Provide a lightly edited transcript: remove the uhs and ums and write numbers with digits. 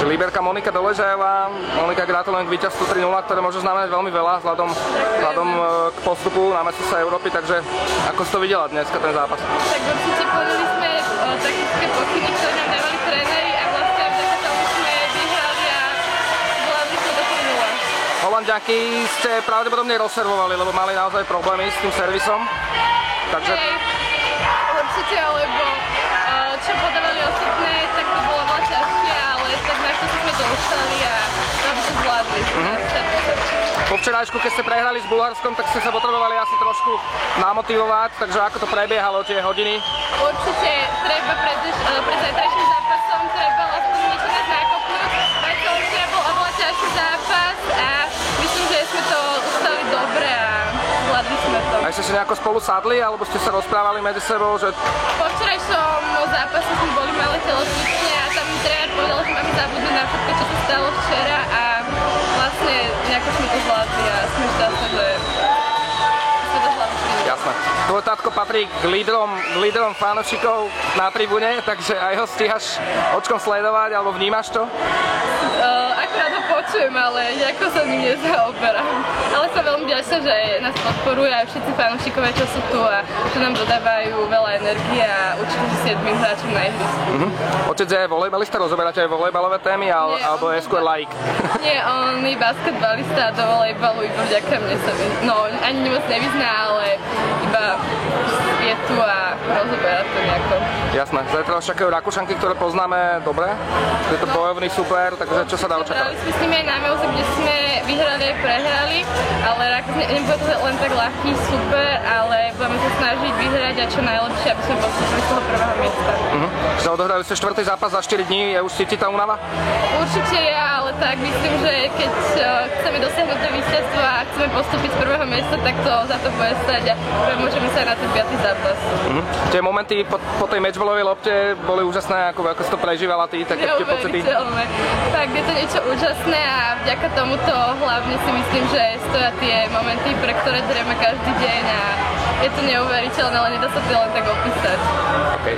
Liberka Monika Doležajová. Monika, gratulujem k víťazstvu 3-0, ktoré môže znamenať veľmi veľa vzhľadom k postupu na majstrovstvá Európy, takže ako si to videla dneska ten zápas? Tak určite plnili sme taktické pokyny, ktoré nám dávali tréneri a vlastne vďaka tomu sme vyhrali a zvládli sme to 3-0. Holanďáky ste pravdepodobne rozservovali, lebo mali naozaj problémy s tým servisom. Takže... Určite, alebo čo podávali ostatné, tak to bolo veľa ťažšie, ale tak našťastie sme to dostali a aby to zvládli. Po včerajšku, keď ste prehrali s Bulharskom, tak ste sa potrebovali asi trošku namotivovať, takže ako to prebiehalo tie hodiny? Určite treba pred zajtrajším zápasom treba aspoň niečo nás nakopnúť, aj to včera bol oveľa ťažší zápas a myslím, že sme to ustali dobre a zvládli sme to. A ste si nejako spolu sadli, alebo ste sa rozprávali medzi sebou, že... Po včerajšom zápase sme boli malé telocvične a tam mi tréner povedal, že máme zabudnúť na všetko, čo sa stalo včera a vlastne nejako sme to zvládli a sme šťastné, že sme to zvládli. Jasné. Tvoj tatko patrí k lídrom fanúšikov na tribúne, takže aj ho stíhaš očkom sledovať, alebo vnímaš to? Akurát ho počujem, ale nejako sa ním nezaoberám. Ale som veľmi vďačná, že nás podporujú aj všetci fanúšikovia, čo sú tu a že nám dodávajú veľa energie a určite si 7 hráčom na ihrisku. Otec je volejbalista, rozoberáte aj volejbalové témy, alebo je skôr laik? Nie, on je basketbalista a do volejbalu iba vďaka mne sa ani moc nevyzná, ale iba je tu a rozoberá to nejako. Jasné. Zajtra vás čakajú Rakúšanky, ktoré poznáme dobre. Je to bojovný super, takže čo sa dá očakávať? Hrali sme s nimi aj na Meuze, kde sme vyhrali aj prehrali, ale nebude to len tak ľahký super, ale budeme sa snažiť vyhrať a čo najlepšie, aby sme postupili z toho prvého miesta. Že odohrali ste 4. zápas za 4 dní, je už cíti tá únava? Určite ja, ale tak myslím, že keď chceme dosiahnuť to víťazstvo a chceme postúpiť z prvého miesta, tak to za to bude stať a môžeme sa aj na ten 5. zápas. Tie momenty po tej matchballovej lopte boli úžasné, ako si to prežívala ty, také tie pocity? Neuveriteľné. Tak je to niečo úžasné a vďaka tomuto hlavne si myslím, že stoja tie momenty, pre ktoré dreme každý deň a je to neuveriteľné, ale nedá sa to len tak opísať. Okay.